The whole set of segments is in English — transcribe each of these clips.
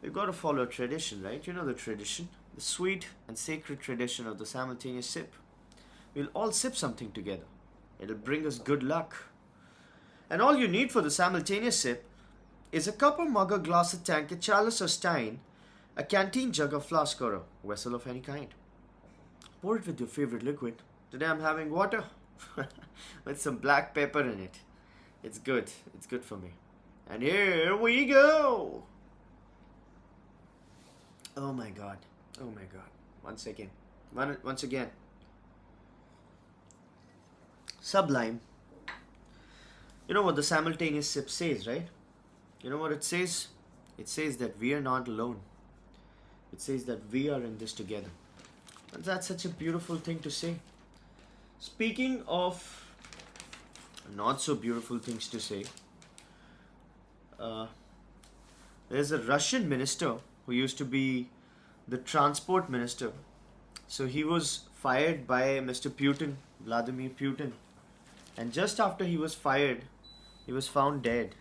We've got to follow tradition, right? You know the tradition, the sweet and sacred tradition of the simultaneous sip. We'll all sip something together. It'll bring us good luck. And all you need for the simultaneous sip is a cup or mug or glass or tank, a chalice or stein, a canteen jug or flask or a vessel of any kind. Pour it with your favorite liquid. Today I'm having water with some black pepper in it. It's good. It's good for me. And here we go. Oh my god. Oh my god. Once again. Once again. Sublime. You know what the simultaneous sip says, right? You know what it says? It says that we are not alone. It says that we are in this together. And that's such a beautiful thing to say. Speaking of not so beautiful things to say, uh, there's a Russian minister who used to be the transport minister. So he was fired by Mr. Putin, Vladimir Putin. And just after he was fired, he was found dead.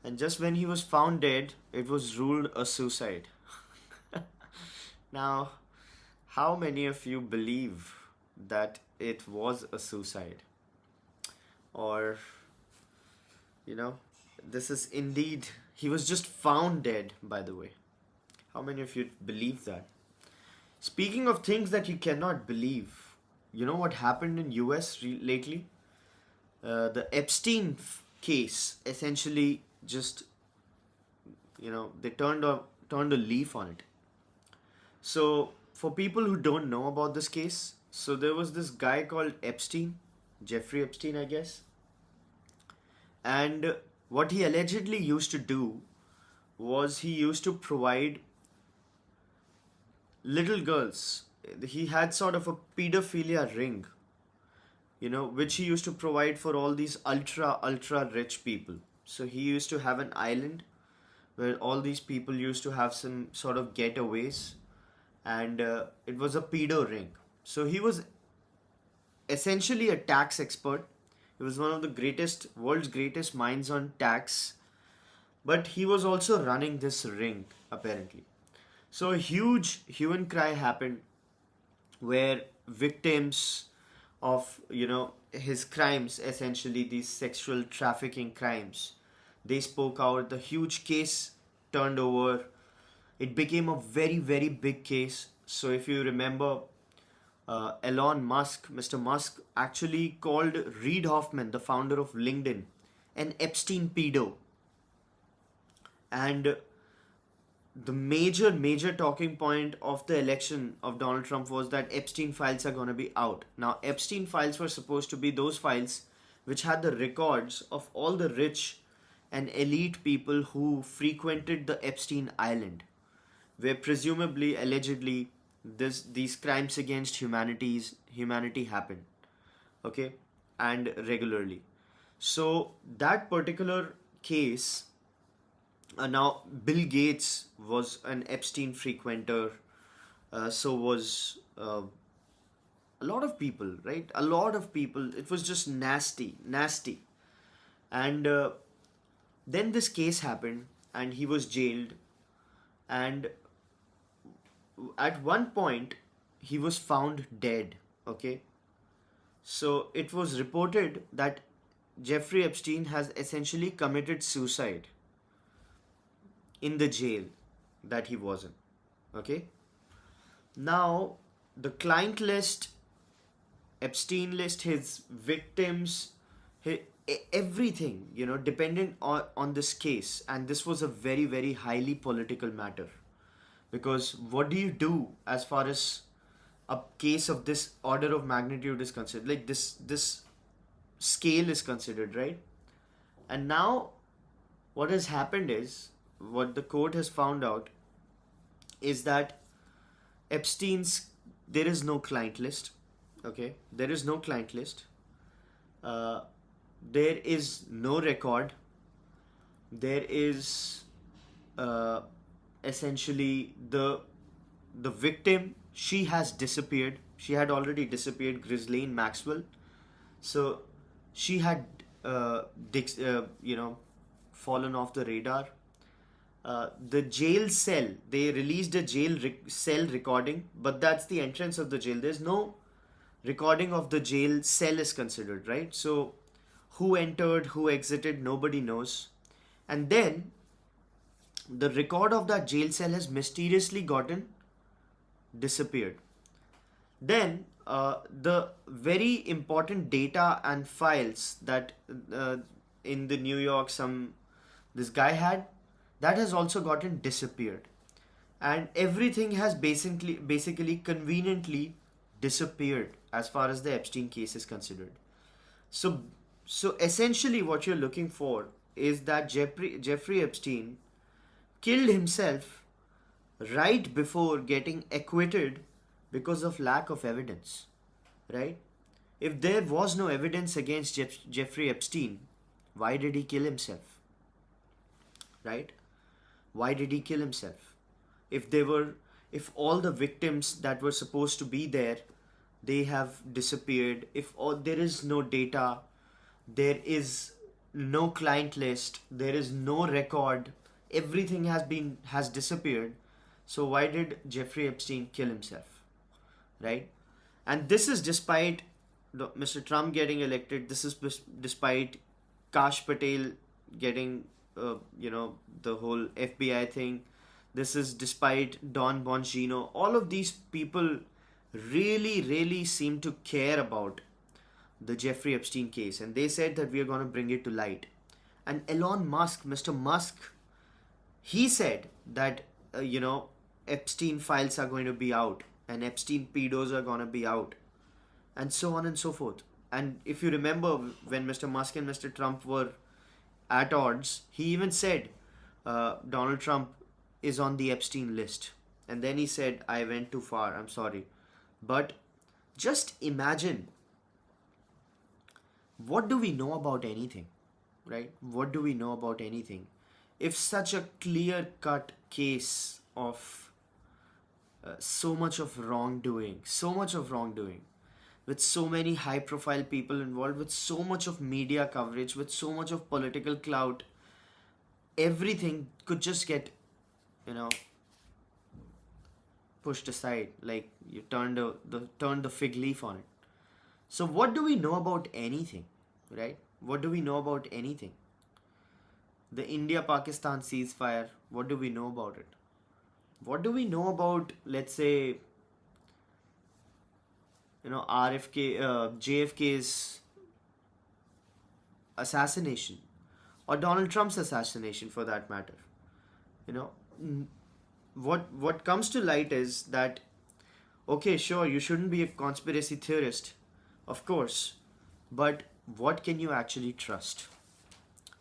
And just when he was found dead, it was ruled a suicide. Now, how many of you believe that it was a suicide? Or, you know, this is indeed, he was just found dead, by the way. How many of you believe that? Speaking of things that you cannot believe, you know what happened in US lately? The Epstein case essentially just, they turned a leaf on it. So for people who don't know about this case, so there was this guy called Epstein, Jeffrey Epstein, I guess. And what he allegedly used to do was he used to provide little girls. He had sort of a pedophilia ring, which he used to provide for all these ultra rich people. So he used to have an island where all these people used to have some sort of getaways, and it was a pedo ring. So he was essentially a tax expert. He was one of the world's greatest minds on tax, but he was also running this ring apparently. So a huge hue and cry happened where victims of his crimes, essentially these sexual trafficking crimes, they spoke out. The huge case turned over. It became a very, very big case. So if you remember, Elon Musk, Mr. Musk, actually called Reid Hoffman, the founder of LinkedIn, an Epstein pedo. And the major talking point of the election of Donald Trump was that Epstein files are going to be out. Now, Epstein files were supposed to be those files which had the records of all the rich and elite people who frequented the Epstein Island, where presumably, allegedly, these crimes against humanity happened, okay, and regularly. So that particular case, now Bill Gates was an Epstein frequenter, so was a lot of people, right? A lot of people. It was just nasty, and then this case happened, and he was jailed, and at one point he was found dead, okay. So it was reported that Jeffrey Epstein has essentially committed suicide in the jail that he was in, okay. Now the client list, Epstein list, his victims, everything, dependent on this case. And this was a very, very highly political matter, because what do you do as far as a case of this order of magnitude is considered, like this scale is considered, right? And now what has happened is, what the court has found out is that there is no client list, okay. There is no client list. There is no record. There is essentially the victim, she has disappeared. She had already disappeared, Ghislaine Maxwell. So she had fallen off the radar. the jail cell, they released a cell recording, but that's the entrance of the jail. There's no recording of the jail cell is considered, right? So who entered, who exited, nobody knows. And then the record of that jail cell has mysteriously gotten disappeared. Then the very important data and files that uh, in the New York some this guy had, that has also gotten disappeared, and everything has basically conveniently disappeared as far as the Epstein case is considered. So so essentially what you're looking for is that Jeffrey Epstein killed himself right before getting acquitted because of lack of evidence, right? If there was no evidence against Jeffrey Epstein, why did he kill himself, right? Why did he kill himself? If they were, if all the victims that were supposed to be there, they have disappeared. If all, there is no data, there is no client list, there is no record, everything has disappeared. So why did Jeffrey Epstein kill himself, right? And this is despite Mr. Trump getting elected. This is despite Kash Patel getting, the whole FBI thing. This is despite Don Bongino. All of these people really, really seem to care about the Jeffrey Epstein case, and they said that we are going to bring it to light. And Elon Musk, Mr. Musk, he said that Epstein files are going to be out, and Epstein pedos are going to be out, and so on and so forth. And if you remember, when Mr. Musk and Mr. Trump were at odds, he even said Donald Trump is on the Epstein list. And then he said, I went too far, I'm sorry. But just imagine, what do we know about anything, right? What do we know about anything? If such a clear cut case of so much of wrongdoing, with so many high profile people involved, with so much of media coverage, with so much of political clout, everything could just get, you know, pushed aside. Like you turned the fig leaf on it. So what do we know about anything, right? What do we know about anything? The India-Pakistan ceasefire, what do we know about it? What do we know about, let's say, JFK's assassination, or Donald Trump's assassination for that matter? You know, what comes to light is that, okay, sure, you shouldn't be a conspiracy theorist, of course, but what can you actually trust,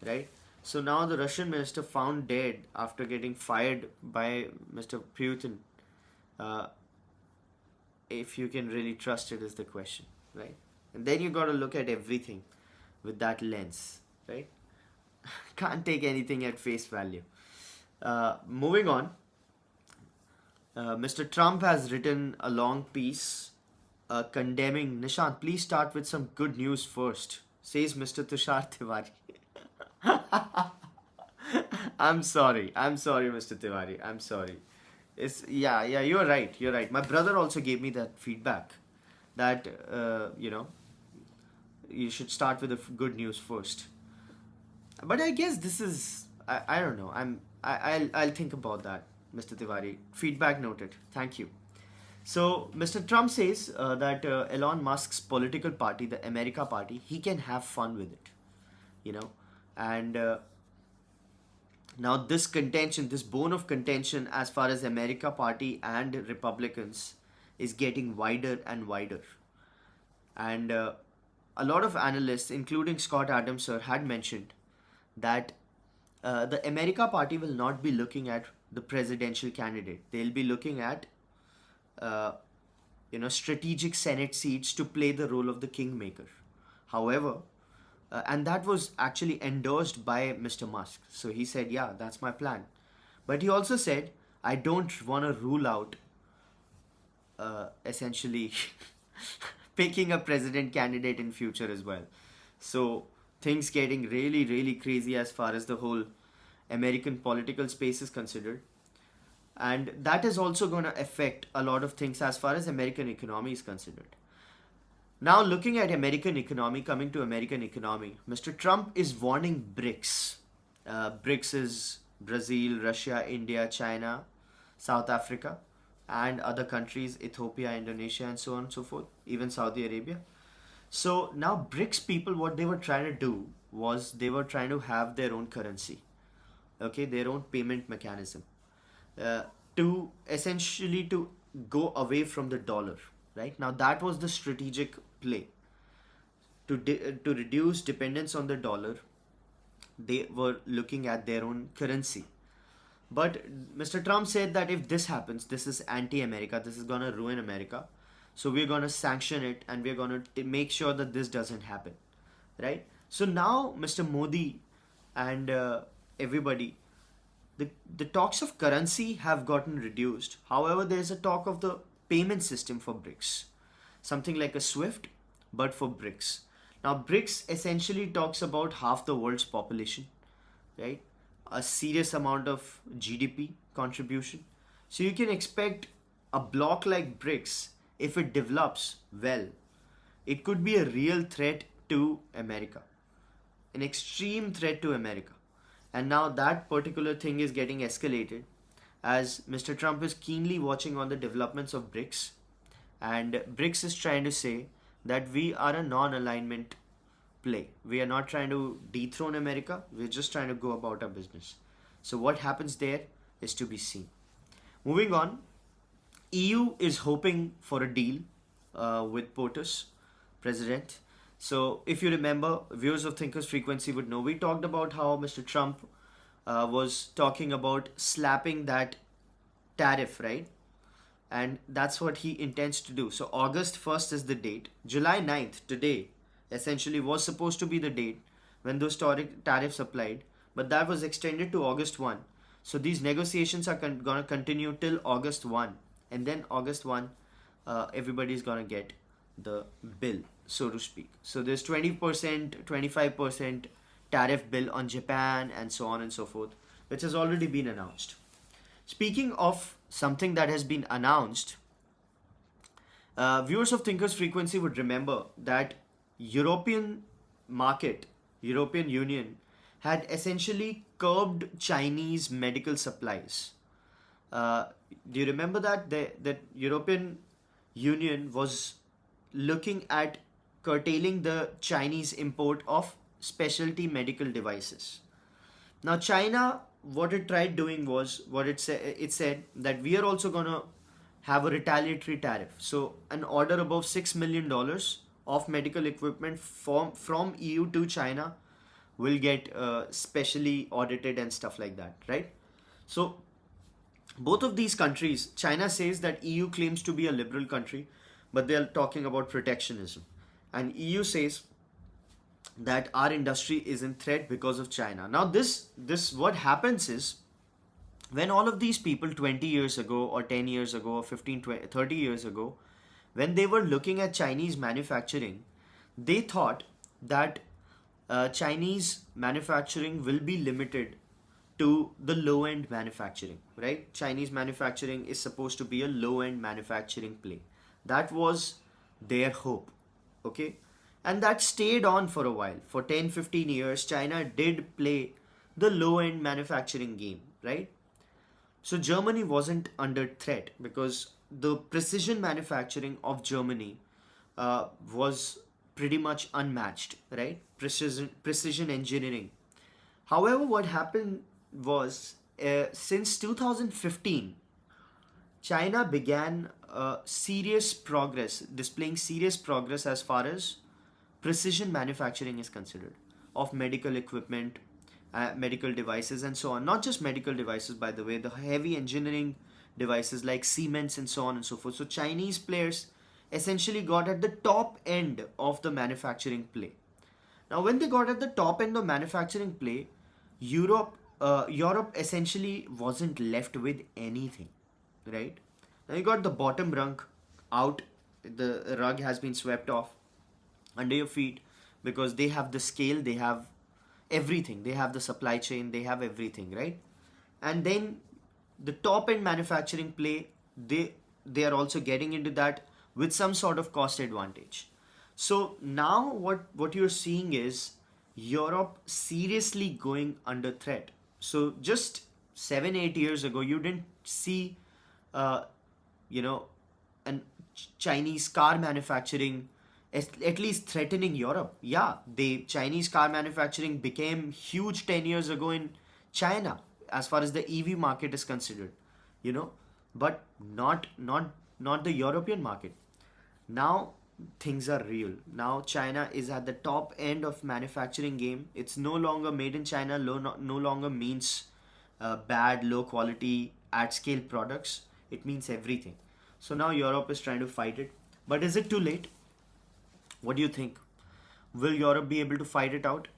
right? So now the Russian minister found dead after getting fired by Mr. Putin. Uh, if you can really trust it is the question, right? And then you got to look at everything with that lens, right? Can't take anything at face value. Moving on, Mr. Trump has written a long piece condemning. Nishant, please start with some good news first, says Mr. Tushar Tiwari. I'm sorry, Mr. Tiwari. I'm sorry. It's yeah, You're right. You're right. My brother also gave me that feedback that you should start with the good news first. But I guess this is I don't know. I'll think about that, Mr. Tiwari. Feedback noted. Thank you. So Mr. Trump says that Elon Musk's political party, the America Party, he can have fun with it, and now this contention, this bone of contention, as far as America Party and Republicans, is getting wider and wider, and a lot of analysts, including Scott Adams sir, had mentioned that the America Party will not be looking at the presidential candidate. They'll be looking at strategic Senate seats to play the role of the kingmaker. However, and that was actually endorsed by Mr. Musk. So he said, yeah, that's my plan. But he also said, I don't want to rule out essentially picking a president candidate in future as well. So things getting really, really crazy as far as the whole American political space is considered. And that is also going to affect a lot of things as far as American economy is considered. Now, looking at American economy, coming to American economy, Mr. Trump is warning BRICS. BRICS is Brazil, Russia, India, China, South Africa, and other countries, Ethiopia, Indonesia, and so on and so forth, even Saudi Arabia. So now BRICS people, what they were trying to do was they were trying to have their own currency, okay, their own payment mechanism, uh, to essentially to go away from the dollar. Right now, that was the strategic play to reduce dependence on the dollar. They were looking at their own currency. But Mr. Trump said that if this happens, this is anti-America. This is gonna ruin America. So we're gonna sanction it, and we're gonna make sure that this doesn't happen, right? So now Mr. Modi and everybody, the talks of currency have gotten reduced. However, there is a talk of the payment system for BRICS, something like a SWIFT, but for BRICS. Now, BRICS essentially talks about half the world's population, right? A serious amount of GDP contribution. So you can expect a bloc like BRICS, if it develops well, it could be a real threat to America, an extreme threat to America. And now that particular thing is getting escalated as Mr. Trump is keenly watching on the developments of BRICS. And BRICS is trying to say that we are a non alignment play. We are not trying to dethrone America, we're just trying to go about our business. So, what happens there is to be seen. Moving on, EU is hoping for a deal with POTUS, President. So, if you remember, viewers of Thinkers Frequency would know we talked about how Mr. Trump was talking about slapping that tariff, right? And that's what he intends to do. So, August 1st is the date. July 9th, today, essentially was supposed to be the date when those tariffs applied, but that was extended to August 1. So, these negotiations are going to continue till August 1. And then August 1, everybody's going to get the bill, so to speak. So there's 20%, 25% tariff bill on Japan and so on and so forth, which has already been announced. Speaking of something that has been announced, viewers of Thinkers Frequency would remember that European market, European Union, had essentially curbed Chinese medical supplies. Do you remember that the European Union was looking at curtailing the Chinese import of specialty medical devices? Now, China, what it tried doing was what it said that we are also gonna have a retaliatory tariff. So, an order above $6 million of medical equipment from EU to China will get specially audited and stuff like that, right? So, both of these countries, China says that EU claims to be a liberal country, but they are talking about protectionism. And EU says that our industry is in threat because of China. Now, this what happens is when all of these people 20 years ago or 10 years ago or 15, 20, 30 years ago, when they were looking at Chinese manufacturing, they thought that Chinese manufacturing will be limited to the low-end manufacturing, right? Chinese manufacturing is supposed to be a low-end manufacturing play. That was their hope, okay? And that stayed on for a while. For 10, 15 years, China did play the low-end manufacturing game, right? So Germany wasn't under threat because the precision manufacturing of Germany was pretty much unmatched, right? Precision engineering. However, what happened was since 2015, China began displaying serious progress as far as precision manufacturing is considered of medical equipment, medical devices, and so on. Not just medical devices, by the way, the heavy engineering devices like Siemens and so on and so forth. So Chinese players essentially got at the top end of the manufacturing play. Now, when they got at the top end of manufacturing play, Europe essentially wasn't left with anything, right? Now you got the bottom rung out, the rug has been swept off under your feet because they have the scale, they have everything. They have the supply chain, they have everything, right? And then the top end manufacturing play, they are also getting into that with some sort of cost advantage. So now what you're seeing is Europe seriously going under threat. So just 7 8 years ago, you didn't see uh, you know and Chinese car manufacturing at least threatening Europe. Yeah, the Chinese car manufacturing became huge 10 years ago in China as far as the EV market is considered, you know, but not the European market. Now things are real. Now China is at the top end of manufacturing game. It's no longer made in China. No longer means bad, low quality, at scale products. It means everything. So now Europe is trying to fight it. But is it too late? What do you think? Will Europe be able to fight it out?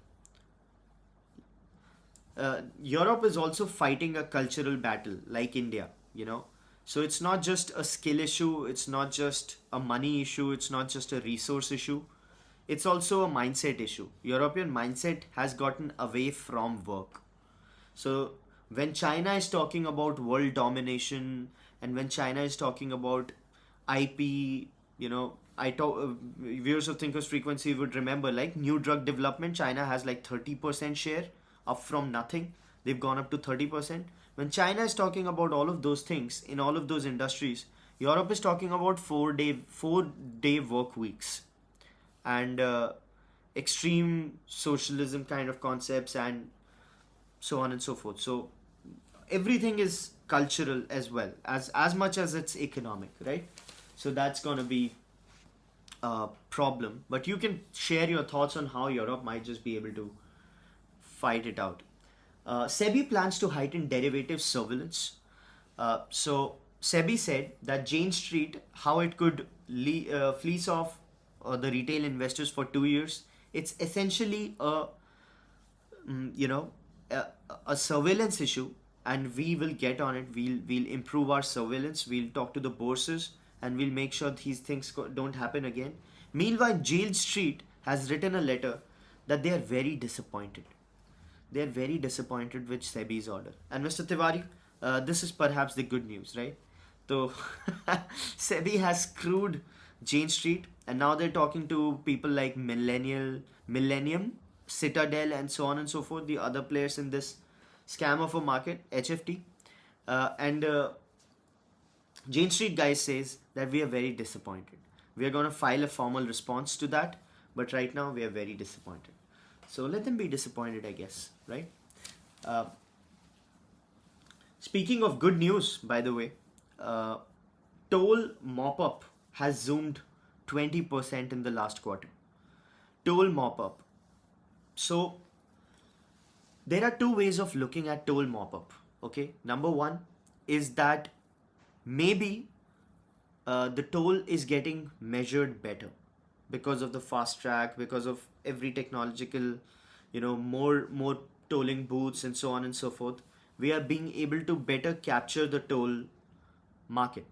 Europe is also fighting a cultural battle like India, you know. So it's not just a skill issue, it's not just a money issue, it's not just a resource issue. It's also a mindset issue. European mindset has gotten away from work. So when China is talking about world domination and when China is talking about IP, I talk viewers of Thinkers Frequency would remember like new drug development. China has like 30% share up from nothing. They've gone up to 30%. When China is talking about all of those things in all of those industries, Europe is talking about 4-day work weeks and extreme socialism kind of concepts and so on and so forth. So everything is cultural as well as much as it's economic, right? So that's going to be a problem. But you can share your thoughts on how Europe might just be able to fight it out. SEBI plans to heighten derivative surveillance. So SEBI said that Jane Street, how it could fleece off the retail investors for 2 years. It's essentially mm, you know a, a surveillance issue, and we will get on it. We'll improve our surveillance. We'll talk to the bourses, and we'll make sure these things don't happen again. Meanwhile, Jane Street has written a letter that they are very disappointed. They are very disappointed with SEBI's order. And Mr. Tiwari, this is perhaps the good news, right? So SEBI has screwed Jane Street, and now they're talking to people like Millennium, Citadel, and so on and so forth, the other players in this scam of a market, HFT. And Jane Street guys says that we are very disappointed. We are going to file a formal response to that, but right now we are very disappointed. So let them be disappointed, I guess, right? Uh, Speaking of good news, by the way, uh, toll mop up has zoomed 20% in the last quarter. Toll mop up. So there are two ways of looking at toll mop up. Okay, number one is that maybe the toll is getting measured better because of the fast track, because of every technological, more tolling booths and so on and so forth. We are being able to better capture the toll market.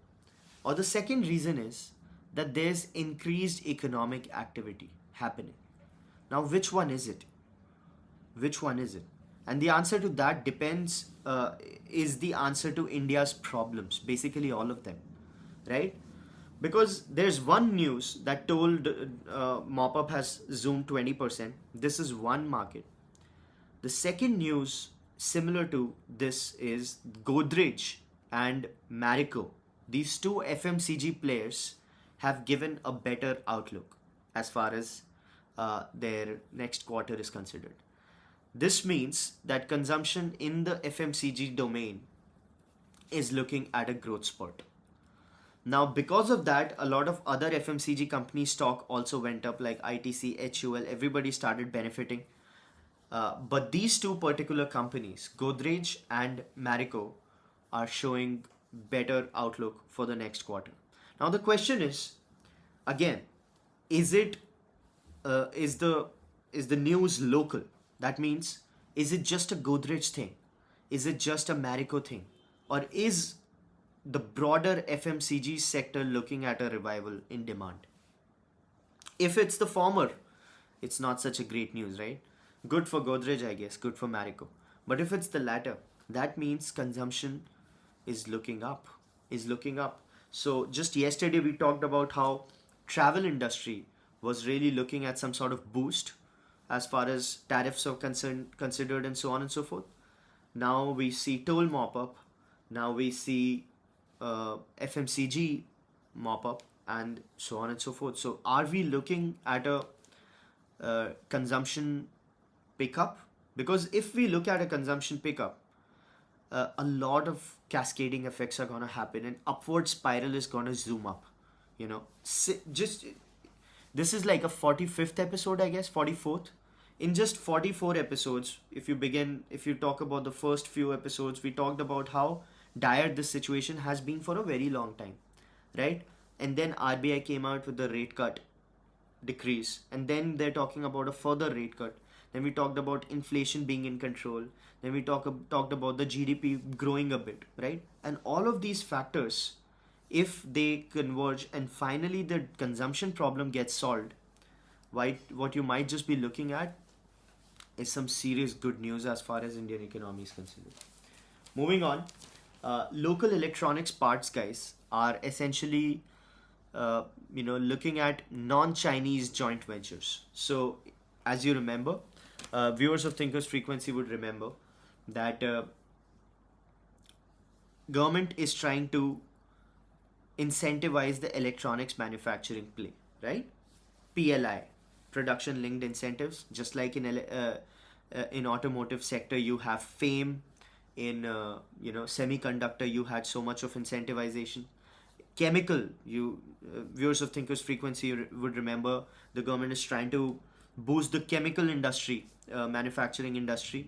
Or the second reason is that there's increased economic activity happening. Now, which one is it? Which one is it? And the answer to that depends, is the answer to India's problems, basically all of them, right? Because there's one news that told mop up has zoomed 20%. This is one market. The second news similar to this is Godrej and Marico. These two FMCG players have given a better outlook as far as their next quarter is considered. This means that consumption in the FMCG domain is looking at a growth spurt. Now, because of that, a lot of other FMCG companies' stock also went up, like ITC, HUL, everybody started benefiting. But these two particular companies, Godrej and Marico, are showing better outlook for the next quarter. Now, the question is, again, is it is the news local? That means, is it just a Godrej thing? Is it just a Marico thing? Or is the broader FMCG sector looking at a revival in demand? If it's the former, it's not such a great news, right? Good for Godrej, I guess. Good for Marico. But if it's the latter, that means consumption is looking up. Is looking up. So just yesterday we talked about how travel industry was really looking at some sort of boost as far as tariffs are considered and so on and so forth. Now we see toll mop up. Now we see FMCG mop up and so on and so forth. So are we looking at a consumption pickup? Because if we look at a consumption pickup, a lot of cascading effects are going to happen and upward spiral is going to zoom up. Just this is like a 45th episode, I guess, 44th. In just 44 episodes, if you talk about the first few episodes, we talked about how dire this situation has been for a very long time, right? And then RBI came out with the rate cut decrease, and then they're talking about a further rate cut. Then we talked about inflation being in control. Then we talked about the GDP growing a bit, right? And all of these factors, if they converge and finally the consumption problem gets solved, what you might just be looking at is some serious good news as far as Indian economy is concerned. Moving on, local electronics parts guys are essentially looking at non-Chinese joint ventures. So, as you remember, viewers of Thinkers Frequency would remember that government is trying to incentivize the electronics manufacturing play, right? PLI, production linked incentives, just like in automotive sector you have FAME, in semiconductor you had so much of incentivization. Chemical, you viewers of Thinkers Frequency would remember the government is trying to boost the chemical industry, manufacturing industry.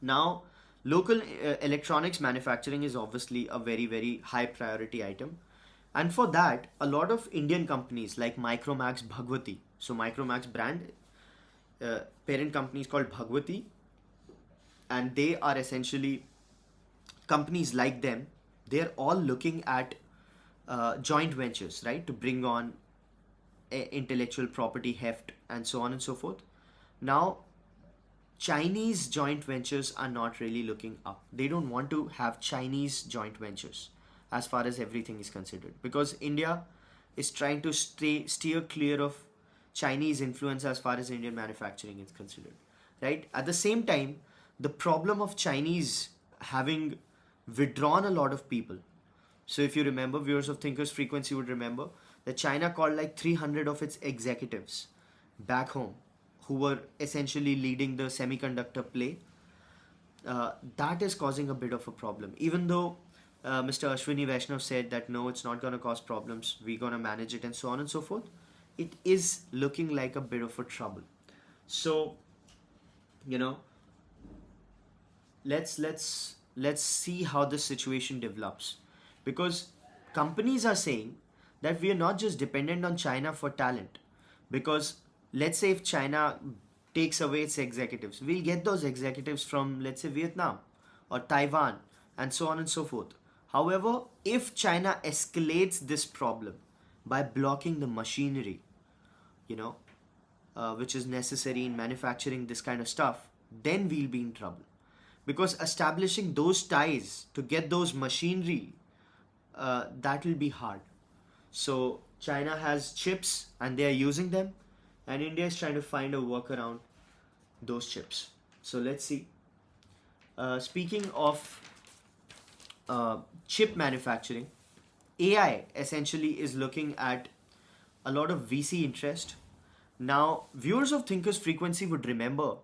Now, local electronics manufacturing is obviously a very, very high priority item. And for that, a lot of Indian companies like Micromax Bhagwati, so Micromax brand, parent company is called Bhagwati, and they are essentially companies like them, they're all looking at joint ventures, right, to bring on intellectual property heft and so on and so forth. Now, Chinese joint ventures are not really looking up. They don't want to have Chinese joint ventures as far as everything is considered, because India is trying to steer clear of Chinese influence as far as Indian manufacturing is considered, right? At the same time, the problem of Chinese having withdrawn a lot of people. So if you remember, viewers of Thinkers Frequency would remember that China called like 300 of its executives back home who were essentially leading the semiconductor play. That is causing a bit of a problem. Even though Mr. Ashwini Vaishnav said that no, it's not going to cause problems, we're going to manage it and so on and so forth, it is looking like a bit of a trouble. So, let's see how this situation develops, because companies are saying that we are not just dependent on China for talent, because let's say if China takes away its executives, we'll get those executives from, let's say, Vietnam or Taiwan and so on and so forth. However, if China escalates this problem by blocking the machinery, which is necessary in manufacturing this kind of stuff, then we'll be in trouble. Because establishing those ties to get those machinery, that will be hard. So China has chips and they are using them, and India is trying to find a workaround those chips. So let's see. Speaking of chip manufacturing, AI essentially is looking at a lot of VC interest. Now, viewers of Thinkers Frequency would remember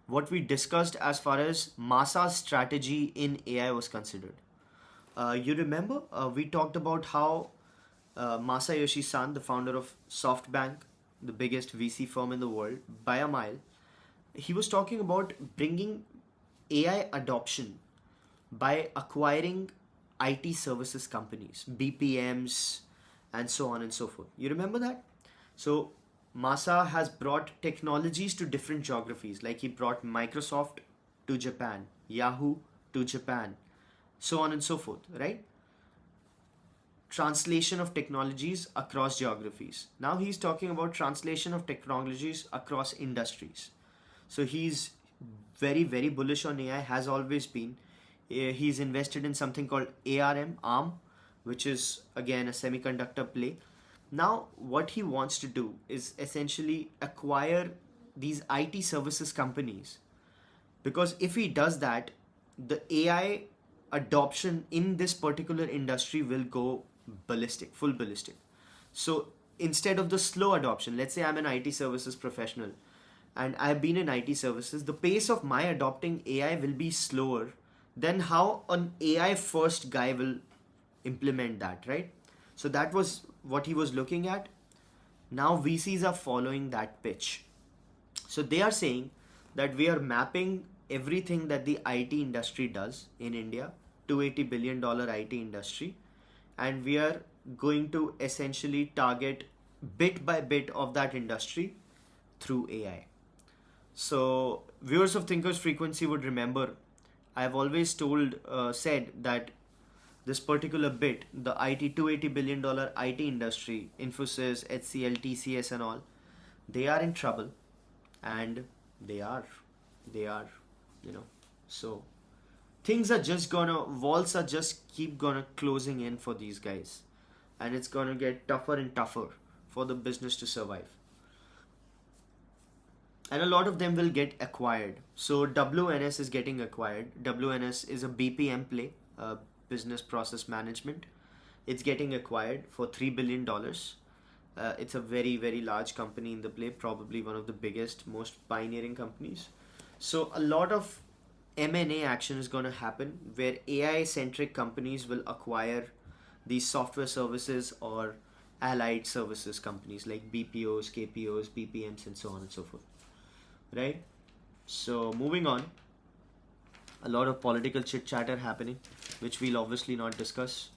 what we discussed as far as Masa's strategy in AI was considered. You remember we talked about how Masayoshi Son, the founder of SoftBank, the biggest VC firm in the world by a mile, he was talking about bringing AI adoption by acquiring IT services companies, BPMs, and so on and so forth. You remember that? So Masa has brought technologies to different geographies, like he brought Microsoft to Japan, Yahoo to Japan, so on and so forth, right? Translation of technologies across geographies. Now he's talking about translation of technologies across industries. So he's very bullish on AI, has always been. He's invested in something called ARM, which is again a semiconductor play. Now, what he wants to do is essentially acquire these IT services companies, because if he does that, the AI adoption in this particular industry will go ballistic, full ballistic. So instead of the slow adoption, let's say I'm an IT services professional and I've been in IT services, the pace of my adopting AI will be slower than how an AI first guy will implement that, right? So that was what he was looking at. Now VCs are following that pitch. So they are saying that we are mapping everything that the IT industry does in India, $280 billion IT industry, and we are going to essentially target bit by bit of that industry through AI. So viewers of Thinkers Frequency would remember, I've always said that this particular bit, the IT $280 billion IT industry, Infosys, HCL, TCS, and all, they are in trouble, and they are, they are, you know. So things are just gonna, walls are just keep gonna closing in for these guys, and it's gonna get tougher and tougher for the business to survive. And a lot of them will get acquired. So WNS is getting acquired. WNS is a BPM play, business process management. It's getting acquired for $3 billion. It's a very large company in the play, probably one of the biggest, most pioneering companies. So a lot of M&A action is going to happen where AI centric companies will acquire these software services or allied services companies like BPOs, KPOs, BPMs, and so on and so forth. Right? So moving on, a lot of political chit chatter happening, which we'll obviously not discuss.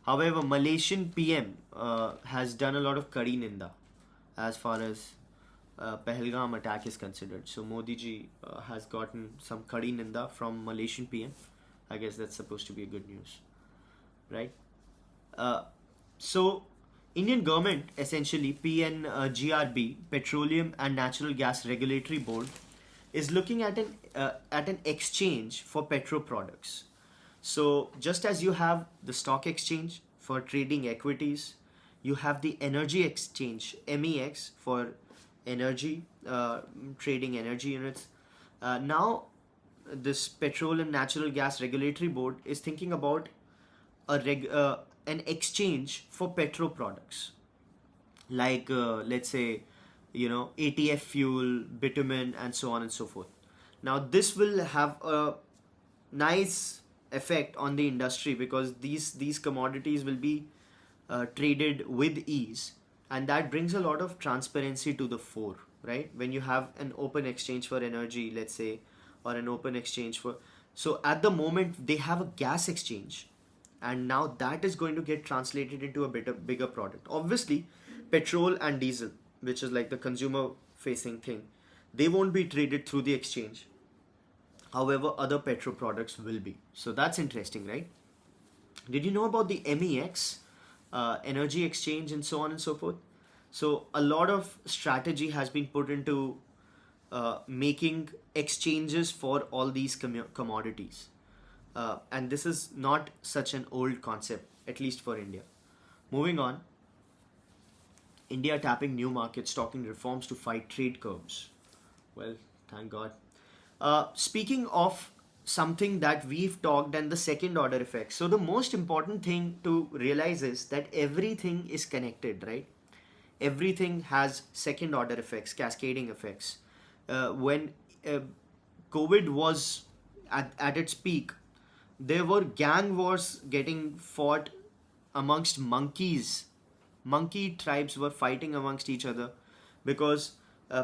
However, Malaysian PM has done a lot of kadi ninda as far as Pahalgam attack is considered. So Modi ji has gotten some kadi ninda from Malaysian PM. I guess that's supposed to be a good news, right? So Indian government, essentially PNGRB, Petroleum and Natural Gas Regulatory Board, is looking at an exchange for petro products. So just as you have the stock exchange for trading equities, you have the energy exchange MEX for energy, trading energy units. Now this Petroleum Natural Gas Regulatory Board is thinking about an exchange for petro products, like let's say, ATF fuel, bitumen, and so on and so forth. Now this will have a nice effect on the industry, because these commodities will be traded with ease, and that brings a lot of transparency to the fore, right? When you have an open exchange for energy, let's say, or an open exchange for, so at the moment they have a gas exchange, and now that is going to get translated into a bigger product. Obviously petrol and diesel, which is like the consumer facing thing, they won't be traded through the exchange. However, other petro products will be. So that's interesting, right? Did you know about the MEX, energy exchange, and so on and so forth? So a lot of strategy has been put into making exchanges for all these commodities. And this is not such an old concept, at least for India. Moving on, India tapping new markets, talking reforms to fight trade curbs. Well, thank God. Speaking of something that we've talked, and the second order effects. So the most important thing to realize is that everything is connected, right? Everything has second order effects, cascading effects. When COVID was at its peak, there were gang wars getting fought amongst monkeys. Monkey tribes were fighting amongst each other because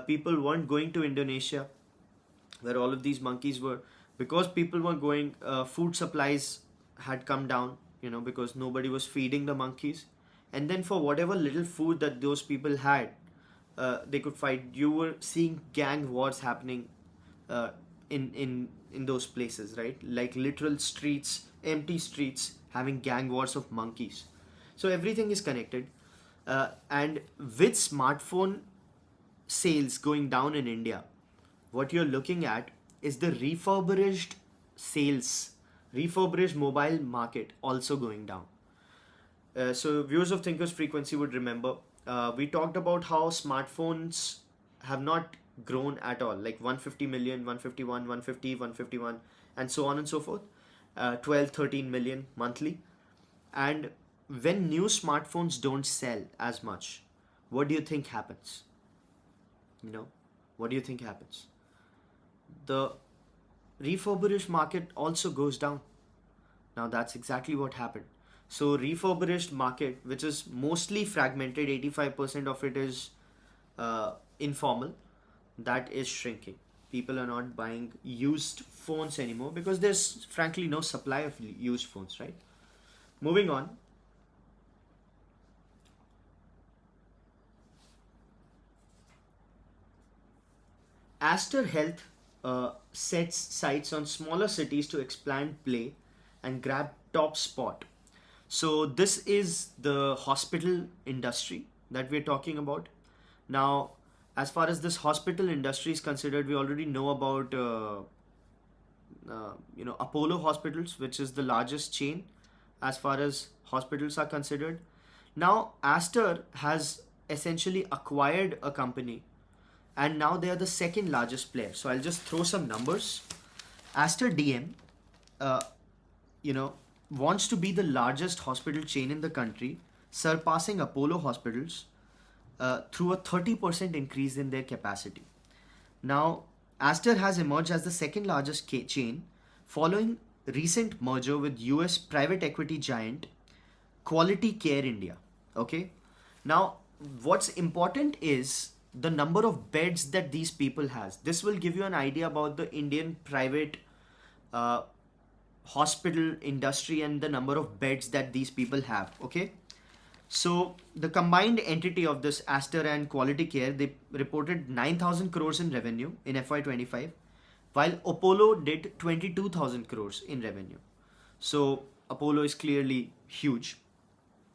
people weren't going to Indonesia, where all of these monkeys were. Because people were going, food supplies had come down, because nobody was feeding the monkeys. And then for whatever little food that those people had, they could fight. You were seeing gang wars happening in those places, right? Like literal streets, empty streets, having gang wars of monkeys. So everything is connected. And with smartphone sales going down in India, what you're looking at is the refurbished sales, refurbished mobile market also going down. So viewers of Thinkers Frequency would remember we talked about how smartphones have not grown at all, like 150 million, 151, 150, 151, and so on and so forth, 12, 13 million monthly. And when new smartphones don't sell as much, what do you think happens? You know, what do you think happens? The refurbished market also goes down. Now that's exactly what happened. So refurbished market, which is mostly fragmented, 85% of it is informal, that is shrinking. People are not buying used phones anymore because there's frankly no supply of used phones, right? Moving on. Aster Health sets sights on smaller cities to expand play and grab top spot. So this is the hospital industry that we're talking about. Now, as far as this hospital industry is considered, we already know about Apollo Hospitals, which is the largest chain as far as hospitals are considered. Now, Aster has essentially acquired a company, and now they are the second largest player. So I'll just throw some numbers. Aster DM, uh, you know, wants to be the largest hospital chain in the country, surpassing Apollo Hospitals through a 30% increase in their capacity. Now, Aster has emerged as the second largest chain following recent merger with US private equity giant Quality Care India. Okay? Now, what's important is the number of beds that these people has. This will give you an idea about the Indian private uh, hospital industry and the number of beds that these people have. Okay? So the combined entity of this Aster and Quality Care, they reported 9,000 crores in revenue in FY25, while Apollo did 22,000 crores in revenue. So Apollo is clearly huge.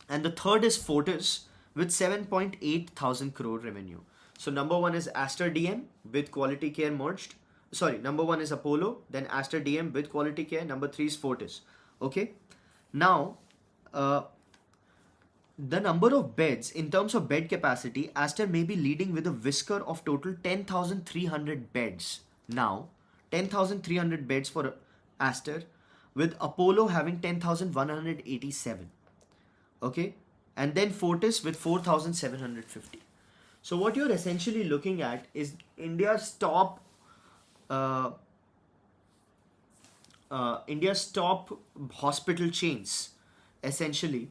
And the third is Fortis with 7.8 thousand crore revenue. So number one is Aster DM with Quality Care merged. Sorry, number one is Apollo, then Aster DM with Quality Care. Number three is Fortis. Okay. Now, uh, the number of beds in terms of bed capacity, Aster may be leading with a whisker of total 10,300 beds. Now, 10,300 beds for Aster, with Apollo having 10,187. Okay, and then Fortis with 4,750. So what you're essentially looking at is India's top uh, India's top hospital chains, essentially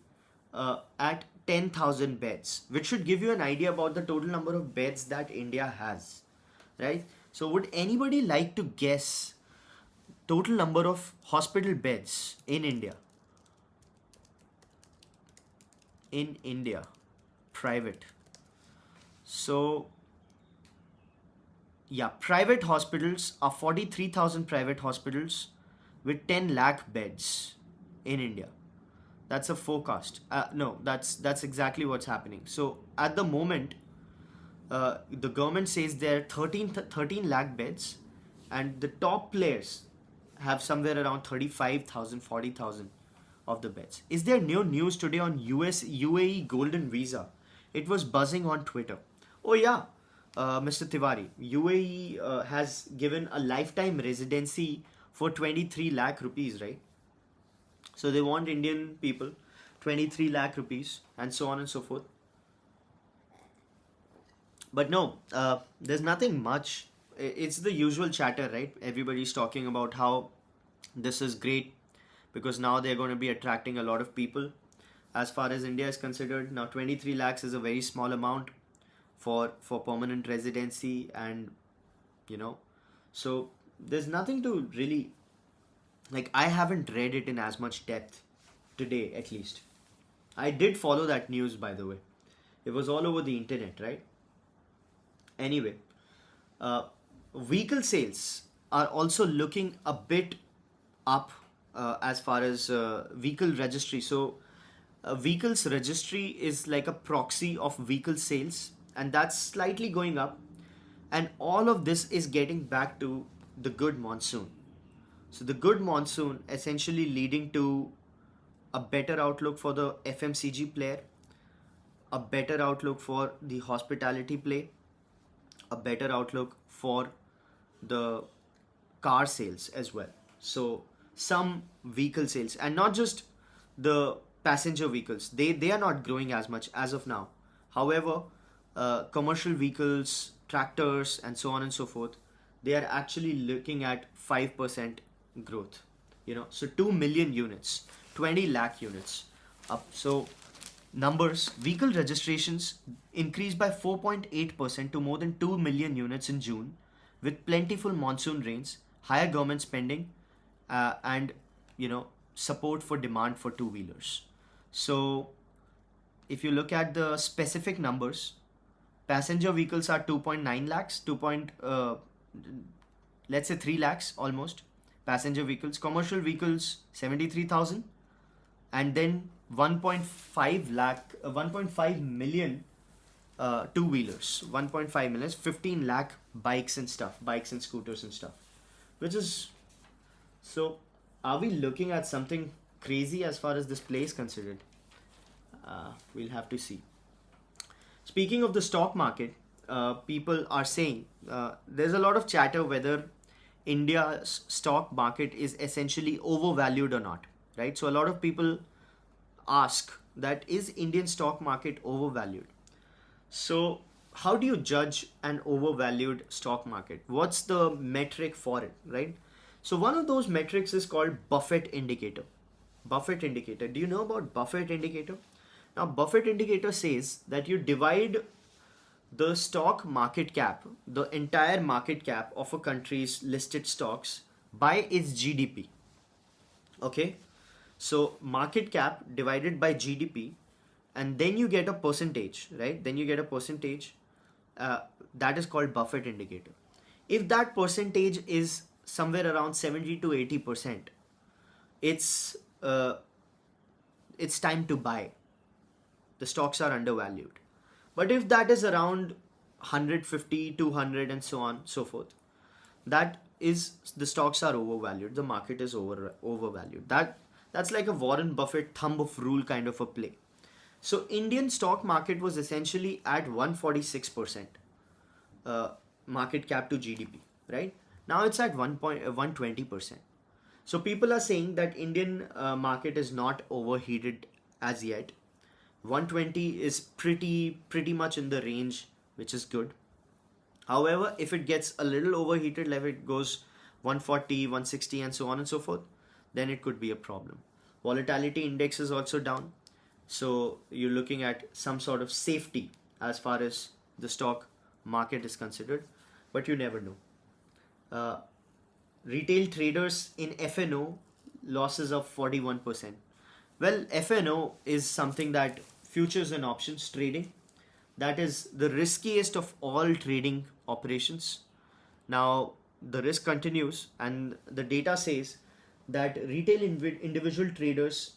at 10,000 beds, which should give you an idea about the total number of beds that India has, right? So would anybody like to guess total number of hospital beds in India? In India, private. So yeah, private hospitals are 43,000 private hospitals with 10 lakh beds in India. That's a forecast. No, that's exactly what's happening. So at the moment, the government says there are 13 lakh beds, and the top players have somewhere around 35,000, 40,000 of the beds. Is there new news today on US UAE Golden Visa? It was buzzing on Twitter. Oh yeah, Mr. Tiwari, UAE has given a lifetime residency for 23 lakh rupees, right? So they want Indian people, 23 lakh rupees, and so on and so forth. But no, there's nothing much. It's the usual chatter, right? Everybody's talking about how this is great because now they're going to be attracting a lot of people. As far as India is considered, now 23 lakhs is a very small amount for permanent residency, and you know, so there's nothing to really, like, I haven't read it in as much depth today, at least. I did follow that news, by the way. It was all over the internet, right? Anyway, uh, vehicle sales are also looking a bit up as far as vehicle registry. So, vehicles registry is like a proxy of vehicle sales, and that's slightly going up. And all of this is getting back to the good monsoon. So the good monsoon essentially leading to a better outlook for the FMCG player, a better outlook for the hospitality play, a better outlook for the car sales as well. So some vehicle sales, and not just the passenger vehicles, they are not growing as much as of now. However, commercial vehicles, tractors, and so on and so forth, they are actually looking at 5% growth. So 2 million units, 20 lakh units up. So numbers, vehicle registrations increased by 4.8% to more than 2 million units in June, with plentiful monsoon rains, higher government spending, and support for demand for two wheelers. So if you look at the specific numbers, passenger vehicles are 2.9 lakhs, let's say 3 lakhs almost. Passenger vehicles, commercial vehicles 73,000, and then 1.5 million two wheelers, 1.5 million, 15 lakh bikes and stuff, bikes and scooters and stuff, which is so. Are we looking at something crazy as far as this play is considered? We'll have to see. Speaking of the stock market, people are saying there's a lot of chatter whether India's stock market is essentially overvalued or not, right? So a lot of people ask that is Indian stock market overvalued? So how do you judge an overvalued stock market? What's the metric for it, right? So one of those metrics is called Buffett indicator. Buffett indicator. Do you know about Buffett indicator? Now Buffett indicator says that you divide the stock market cap, the entire market cap of a country's listed stocks, by its GDP. Okay? So market cap divided by GDP, and then you get a percentage, right? Then you get a percentage that is called Buffett indicator. If that percentage is somewhere around 70 to 80%, it's time to buy. The stocks are undervalued. But if that is around 150, 200, and so on, so forth, that is the stocks are overvalued. The market is overvalued. That's like a Warren Buffett thumb of rule kind of a play. So Indian stock market was essentially at 146% market cap to GDP, right? Now it's at 120%. So people are saying that Indian market is not overheated as yet. 120 is pretty much in the range, which is good. However, if it gets a little overheated, like it goes 140, 160, and so on and so forth, then it could be a problem. Volatility index is also down. So you're looking at some sort of safety as far as the stock market is considered, but you never know. Retail traders in FNO, losses of 41%. Well, FNO is something that futures and options trading. That is the riskiest of all trading operations. Now, the risk continues, and the data says that retail individual traders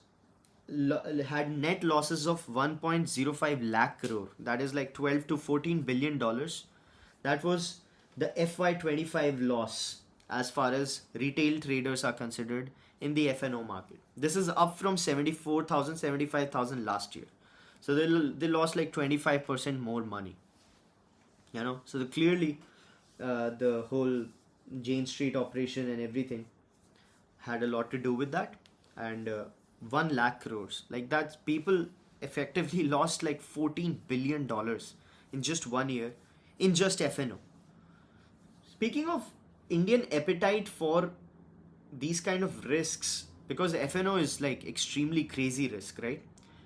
had net losses of 1.05 lakh crore. That is like 12 to 14 billion dollars. That was the FY25 loss as far as retail traders are considered in the FNO market. This is up from 74,000, 75,000 last year. So they lost like 25% more money. So clearly the whole Jane Street operation and everything had a lot to do with that. And 1 lakh crores, like that, people effectively lost like $14 billion in just 1 year in just FNO. Speaking of Indian appetite for these kind of risks, because FNO is like extremely crazy risk, right?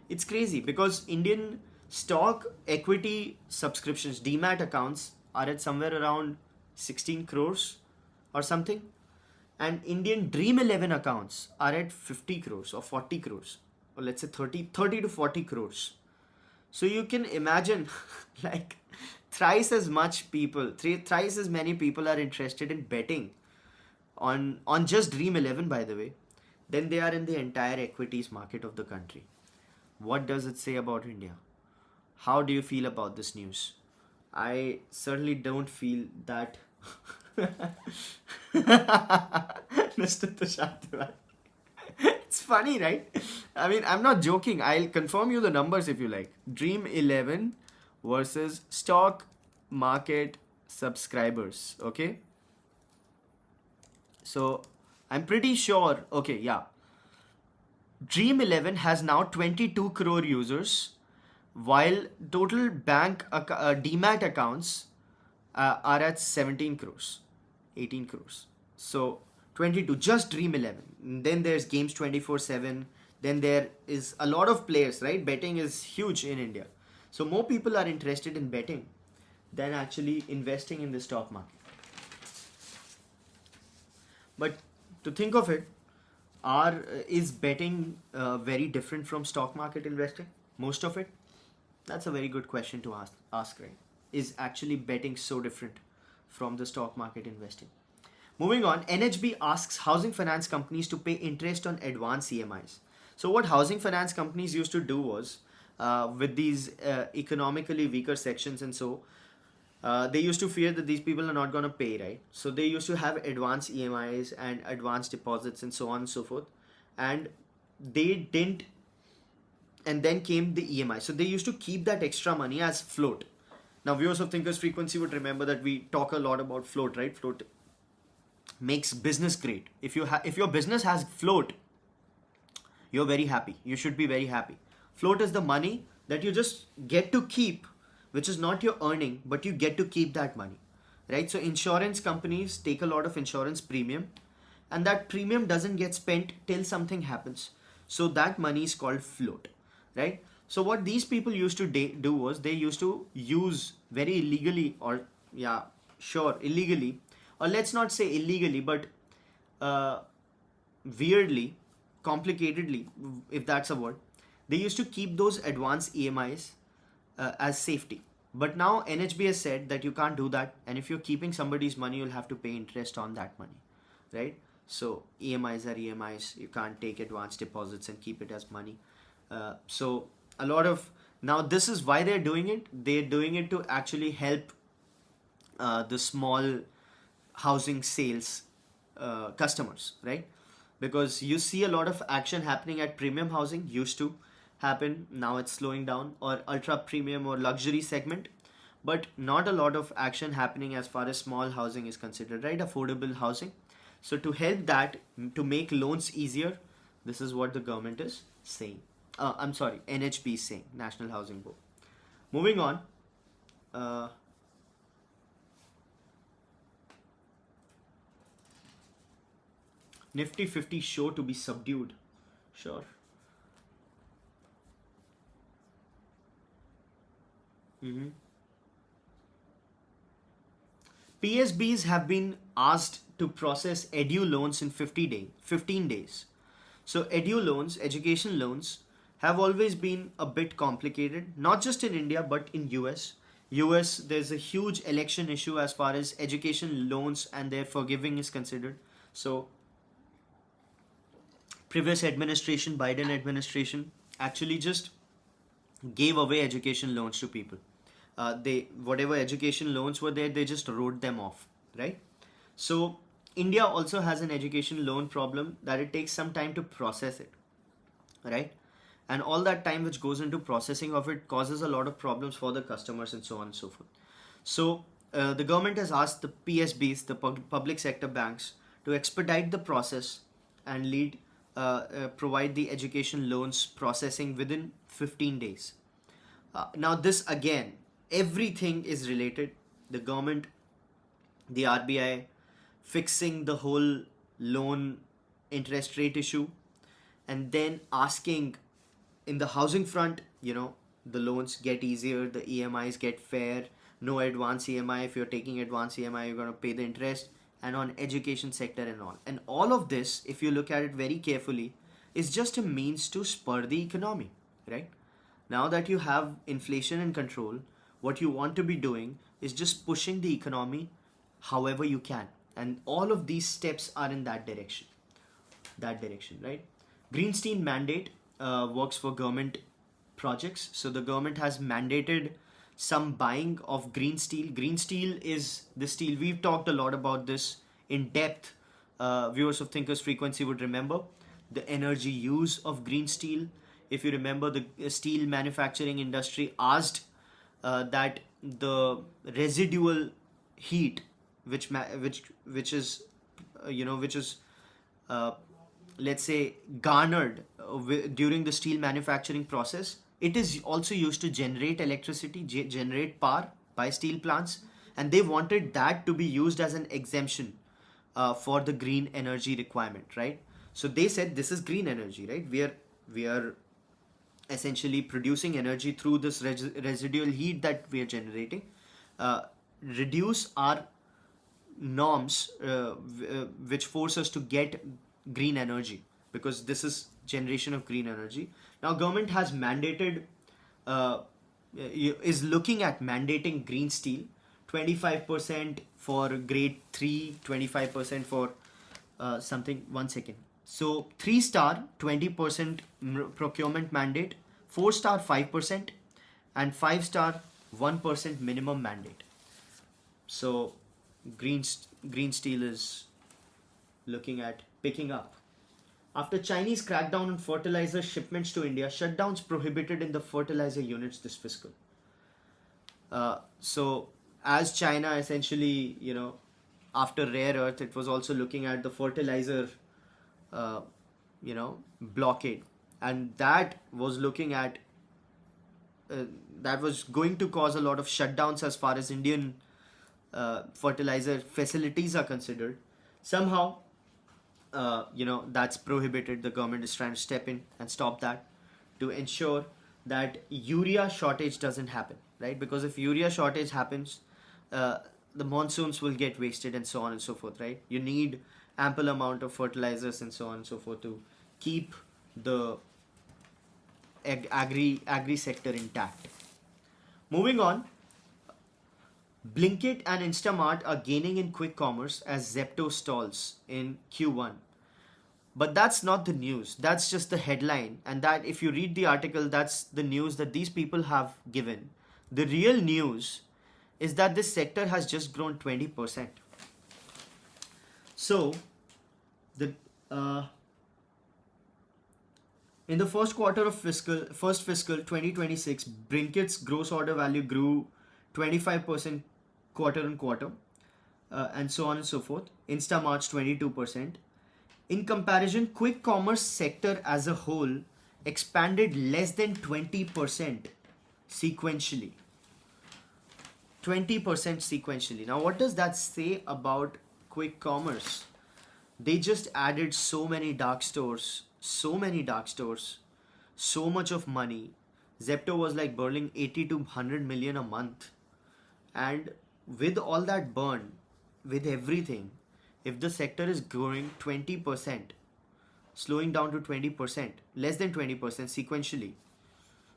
It's crazy because Indian stock equity subscriptions, demat accounts, are at somewhere around 16 crores or something, and Indian Dream 11 accounts are at 50 crores or 40 crores, or let's say 30 to 40 crores. So you can imagine like thrice as many people are interested in betting on just Dream 11, by the way, than they are in the entire equities market of the country. What does it say about India? How do you feel about this news? I certainly don't feel that. Mr. Tushar, it's funny, right? I mean, I'm not joking. I'll confirm you the numbers if you like. Dream 11 versus stock market subscribers. Okay. So I'm pretty sure. Okay, yeah. Dream 11 has now 22 crore users, while total demat accounts are at 17 crores, 18 crores. So 22, just Dream 11. Then there's Games 24/7. Then there is a lot of players, right? Betting is huge in India. So more people are interested in betting than actually investing in the stock market. But to think of it, are is betting very different from stock market investing? Most of it? That's a very good question to ask, right? Is actually betting so different from the stock market investing? Moving on, NHB asks housing finance companies to pay interest on advance EMIs. So what housing finance companies used to do was, with these economically weaker sections and so, they used to fear that these people are not going to pay, right? So they used to have advance EMIs and advance deposits and so on and so forth. And they didn't, and then came the EMI. So they used to keep that extra money as float. Now, viewers of Thinkers Frequency would remember that we talk a lot about float, right? Float makes business great. If your business has float, you're very happy. You should be very happy. Float is the money that you just get to keep, which is not your earning, but you get to keep that money, right? So insurance companies take a lot of insurance premium, and that premium doesn't get spent till something happens. So that money is called float, right? So what these people used to do was they used to use very illegally, or yeah, sure, illegally, or let's not say illegally, but uh, weirdly, complicatedly, if that's a word, they used to keep those advance EMIs as safety. But now NHB has said that you can't do that, and if you're keeping somebody's money, you'll have to pay interest on that money, right? So EMIs are EMIs. You can't take advance deposits and keep it as money. So a lot of now this is why they're doing it. They're doing it to actually help the small housing sales customers, right? Because you see a lot of action happening at premium housing, used to happen, now it's slowing down, or ultra premium or luxury segment, but not a lot of action happening as far as small housing is considered, right? Affordable housing. So to help that, to make loans easier, this is what the government is saying. I'm sorry, NHB is saying, National Housing Board. Moving on. Uh, Nifty 50 show to be subdued. Sure. Mm-hmm. PSBs have been asked to process edu loans in 15 days. So edu loans, education loans, have always been a bit complicated, not just in India but in US. US, there's a huge election issue as far as education loans and their forgiving is considered. So previous administration, Biden administration, actually just gave away education loans to people. They whatever education loans were there, they just wrote them off, right? So India also has an education loan problem that it takes some time to process it, right? And all that time which goes into processing of it causes a lot of problems for the customers and so on and so forth. So the government has asked the PSBs, the public sector banks, to expedite the process and provide the education loans processing within 15 days. Now this again, everything is related. The government, the RBI, fixing the whole loan interest rate issue, and then asking in the housing front, the loans get easier, the EMIs get fair, no advance EMI. If you're taking advance EMI, you're going to pay the interest, and on education sector and all. And all of this, if you look at it very carefully, is just a means to spur the economy, right? Now that you have inflation in control, what you want to be doing is just pushing the economy however you can. And all of these steps are in that direction. That direction, right? Greenstein mandate works for government projects. So the government has mandated some buying of green steel. Green steel is the steel. We've talked a lot about this in depth. Viewers of Thinkers Frequency would remember the energy use of green steel. If you remember, the steel manufacturing industry asked that the residual heat, which is uh, let's say garnered during the steel manufacturing process, it is also used to generate electricity, generate power by steel plants, and they wanted that to be used as an exemption for the green energy requirement, right? So they said this is green energy, right? We are essentially producing energy through this residual heat that we are generating. uh, Reduce our norms which force us to get green energy, because this is generation of green energy. Now government has mandated uh, is looking at mandating green steel, 25% for grade 3, 25% for something. One second. So 3 star 20% procurement mandate, 4 star 5%, and 5 star 1% minimum mandate. So green steel is looking at picking up. After Chinese crackdown on fertilizer shipments to India, shutdowns prohibited in the fertilizer units this fiscal. So as China essentially, after rare earth, it was also looking at the fertilizer, uh, blockade, and that was looking at that was going to cause a lot of shutdowns as far as Indian fertilizer facilities are considered. Somehow, that's prohibited. The government is trying to step in and stop that to ensure that urea shortage doesn't happen, right? Because if urea shortage happens, uh, the monsoons will get wasted and so on and so forth, right? You need ample amount of fertilizers and so on and so forth to keep the agri sector intact. Moving on, Blinkit and Instamart are gaining in quick commerce as Zepto stalls in Q1. But that's not the news. That's just the headline. And that, if you read the article, that's the news that these people have given. The real news is that this sector has just grown 20%. So, the in the first quarter of fiscal 2026, Blinkit's gross order value grew 25% quarter on quarter, and so on and so forth. Instamart's 22%. In comparison, quick commerce sector as a whole expanded less than 20% sequentially. 20% sequentially. Now, what does that say about quick commerce? They just added so many dark stores, so many dark stores, so much of money. Zepto was like burning 80 to 100 million a month. And with all that burn, with everything, if the sector is growing 20%, slowing down to 20%, less than 20% sequentially,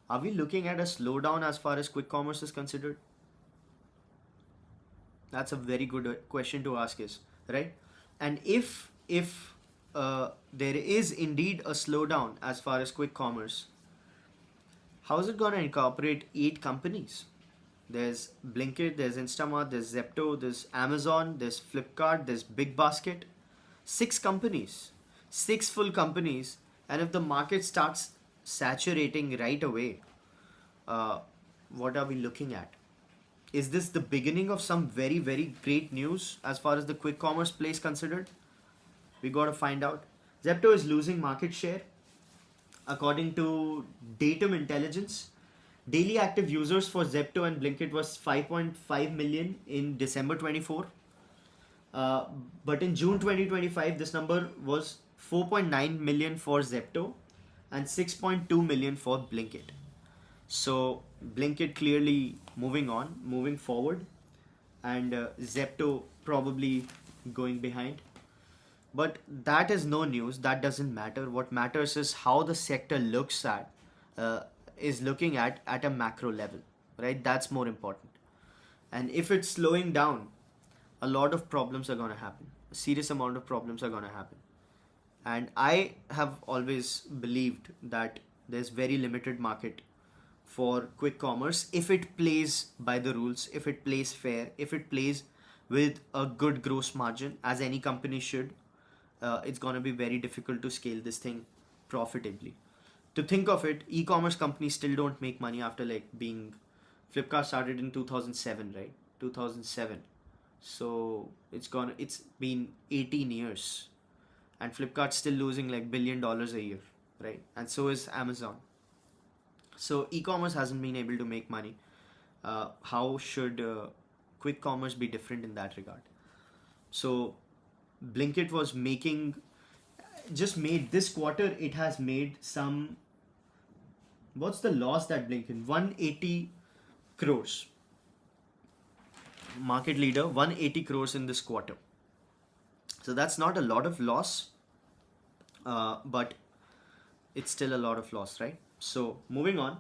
are we looking at a slowdown as far as quick commerce is considered? That's a very good question to ask, is right. And if there is indeed a slowdown as far as quick commerce, how is it going to incorporate 8 companies? There's Blinkit, there's Instamart, there's Zepto, there's Amazon, there's Flipkart, there's Big Basket. 6 companies, 6 full companies. And if the market starts saturating right away, what are we looking at? Is this the beginning of some very, very great news as far as the quick commerce place considered? We got to find out. Zepto is losing market share. According to Datum Intelligence, daily active users for Zepto and Blinkit was 5.5 million in December 24. But in June 2025, this number was 4.9 million for Zepto and 6.2 million for Blinkit. So Blinkit clearly moving on, moving forward, and Zepto probably going behind. But that is no news. That doesn't matter. What matters is how the sector looks at, uh, is looking at a macro level, right? That's more important. And if it's slowing down, a lot of problems are going to happen. A serious amount of problems are going to happen. And I have always believed that there's very limited market for quick commerce if it plays by the rules, if it plays fair, if it plays with a good gross margin, as any company should. It's gonna be very difficult to scale this thing profitably. To think of it, e-commerce companies still don't make money after like being. Flipkart started in 2007, right? 2007. So it's been 18 years, and Flipkart's still losing like $1 billion a year, right? And so is Amazon. So e-commerce hasn't been able to make money. How should quick commerce be different in that regard? So Blinkit was making, just made this quarter, it has made some, what's the loss that Blinkit? 180 crores. Market leader, 180 crores in this quarter. So that's not a lot of loss, but it's still a lot of loss, right? So moving on.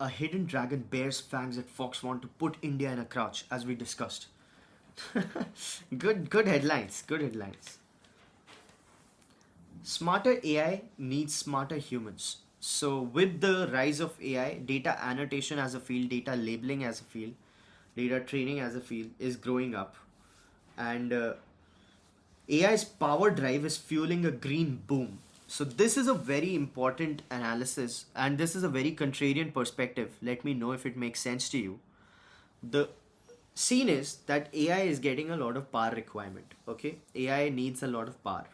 A hidden dragon bears fangs at Fox want to put India in a crouch, as we discussed. Good headlines. Good headlines. Smarter AI needs smarter humans. So with the rise of AI, data annotation as a field, data labeling as a field, data training as a field is growing up, and AI's power drive is fueling a green boom. So this is a very important analysis, and this is a very contrarian perspective. Let me know if it makes sense to you. The scene is that AI is getting a lot of power requirement. Okay, AI needs a lot of power.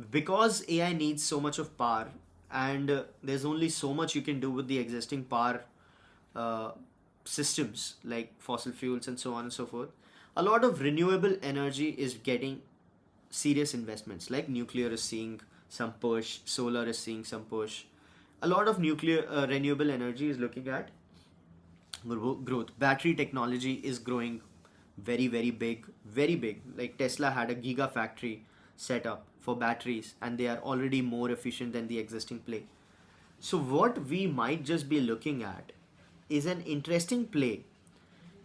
Because AI needs so much of power, and there's only so much you can do with the existing power uh, systems like fossil fuels and so on and so forth. A lot of renewable energy is getting serious investments, like nuclear is seeing some push, solar is seeing some push. A lot of nuclear renewable energy is looking at growth. Battery technology is growing very big, very big. Like Tesla had a gigafactory set up for batteries, and they are already more efficient than the existing play. So what we might just be looking at is an interesting play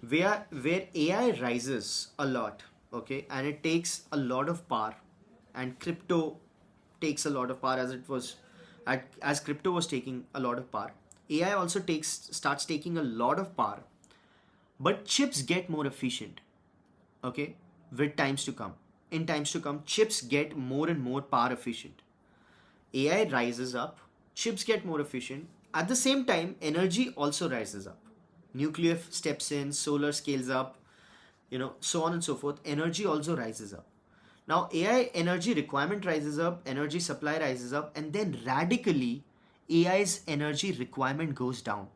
where AI rises a lot, okay, and it takes a lot of power, and crypto takes a lot of power, as crypto was taking a lot of power. AI also starts taking a lot of power, but chips get more efficient, okay, with times to come. In times to come, chips get more and more power efficient. AI rises up, chips get more efficient. At the same time, energy also rises up. Nuclear steps in, solar scales up, so on and so forth. Energy also rises up. Now, AI energy requirement rises up, energy supply rises up, and then radically, AI's energy requirement goes down.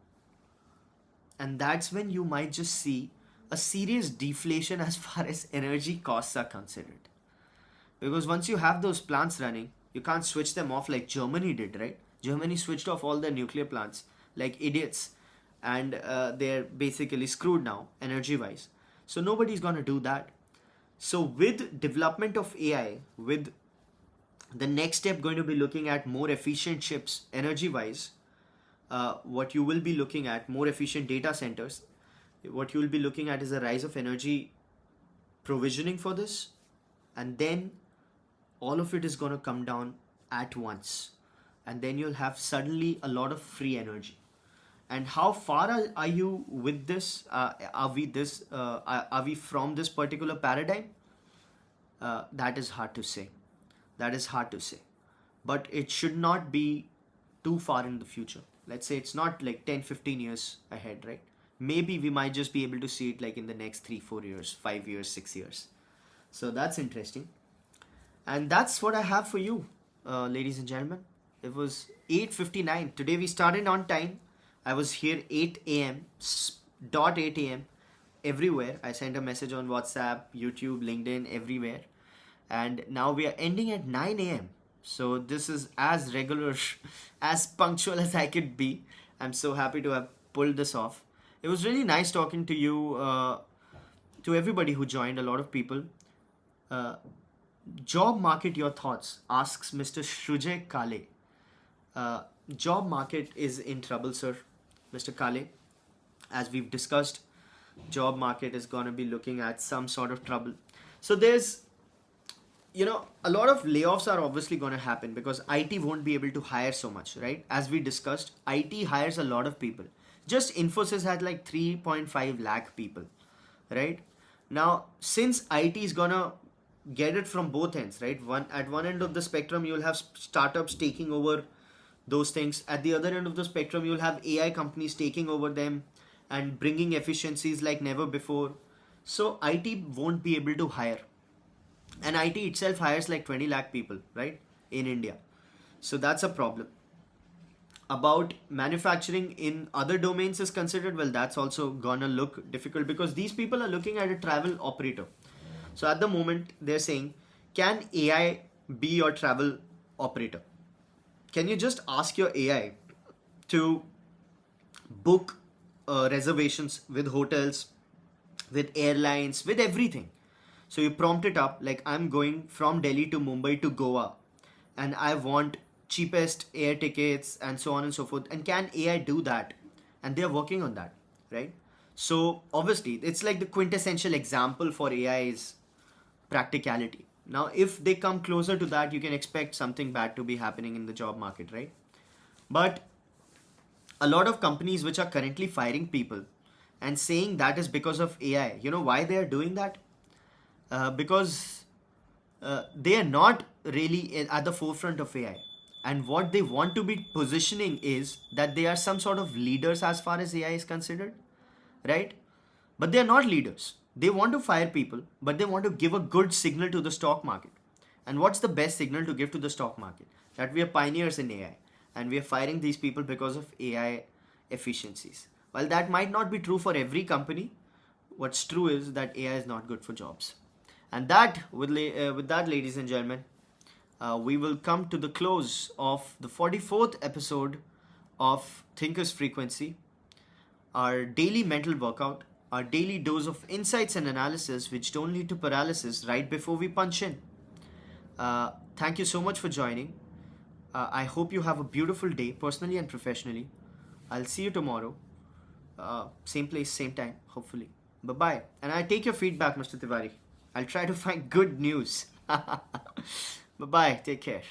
And that's when you might just see a serious deflation as far as energy costs are considered. Because once you have those plants running, you can't switch them off like Germany did, right? Germany switched off all their nuclear plants like idiots, and they're basically screwed now, energy wise. So nobody's gonna do that. So with development of AI, with the next step going to be looking at more efficient chips, energy wise, what you will be looking at, more efficient data centers. What you will be looking at is a rise of energy provisioning for this, and then all of it is going to come down at once, and then you'll have suddenly a lot of free energy. And how far are you with this? Are we from this particular paradigm? That is hard to say. That is hard to say. But it should not be too far in the future. Let's say it's not like 10, 15 years ahead, right? Maybe we might just be able to see it like in the next 3, 4 years, 5 years, 6 years. So that's interesting. And that's what I have for you, ladies and gentlemen. It was 8:59. Today we started on time. I was here 8 a.m. dot 8 a.m. everywhere. I sent a message on WhatsApp, YouTube, LinkedIn, everywhere. And now we are ending at 9 a.m. So this is as regular, as punctual as I could be. I'm so happy to have pulled this off. It was really nice talking to you, to everybody who joined, a lot of people. Uh, Job market, your thoughts, asks Mr. Shrujay Kale. Job market is in trouble, sir, Mr. Kale. As we've discussed, job market is going to be looking at some sort of trouble. So there's a lot of layoffs are obviously going to happen because IT won't be able to hire so much, right? As we discussed, IT hires a lot of people. Just Infosys had like 3.5 lakh people, right? Now, since IT is going to get it from both ends, right? At one end of the spectrum, you'll have startups taking over those things. At the other end of the spectrum, you'll have AI companies taking over them and bringing efficiencies like never before. So IT won't be able to hire, and IT itself hires like 20 lakh people, right, in India. So that's a problem. About manufacturing in other domains is considered, well, that's also gonna look difficult because these people are looking at a travel operator. So at the moment, they're saying, can AI be your travel operator? Can you just ask your AI to book reservations with hotels, with airlines, with everything? So you prompt it up like, I'm going from Delhi to Mumbai to Goa and I want cheapest air tickets and so on and so forth. And can AI do that? And they're working on that, right? So obviously, it's like the quintessential example for AI's practicality. Now, if they come closer to that, you can expect something bad to be happening in the job market, right? But a lot of companies which are currently firing people and saying that is because of AI, you know why they are doing that? Because they are not really at the forefront of AI. And what they want to be positioning is that they are some sort of leaders as far as AI is considered, right? But they are not leaders. They want to fire people, but they want to give a good signal to the stock market. And what's the best signal to give to the stock market? That we are pioneers in AI and we are firing these people because of AI efficiencies. While that might not be true for every company, what's true is that AI is not good for jobs. And that, with that, ladies and gentlemen, we will come to the close of the 44th episode of Thinker's Frequency, our daily mental workout, our daily dose of insights and analysis which don't lead to paralysis right before we punch in. Thank you so much for joining. I hope you have a beautiful day, personally and professionally. I'll see you tomorrow. Same place, same time, hopefully. Bye bye. And I take your feedback, Mr. Tiwari. I'll try to find good news. Bye bye. Take care.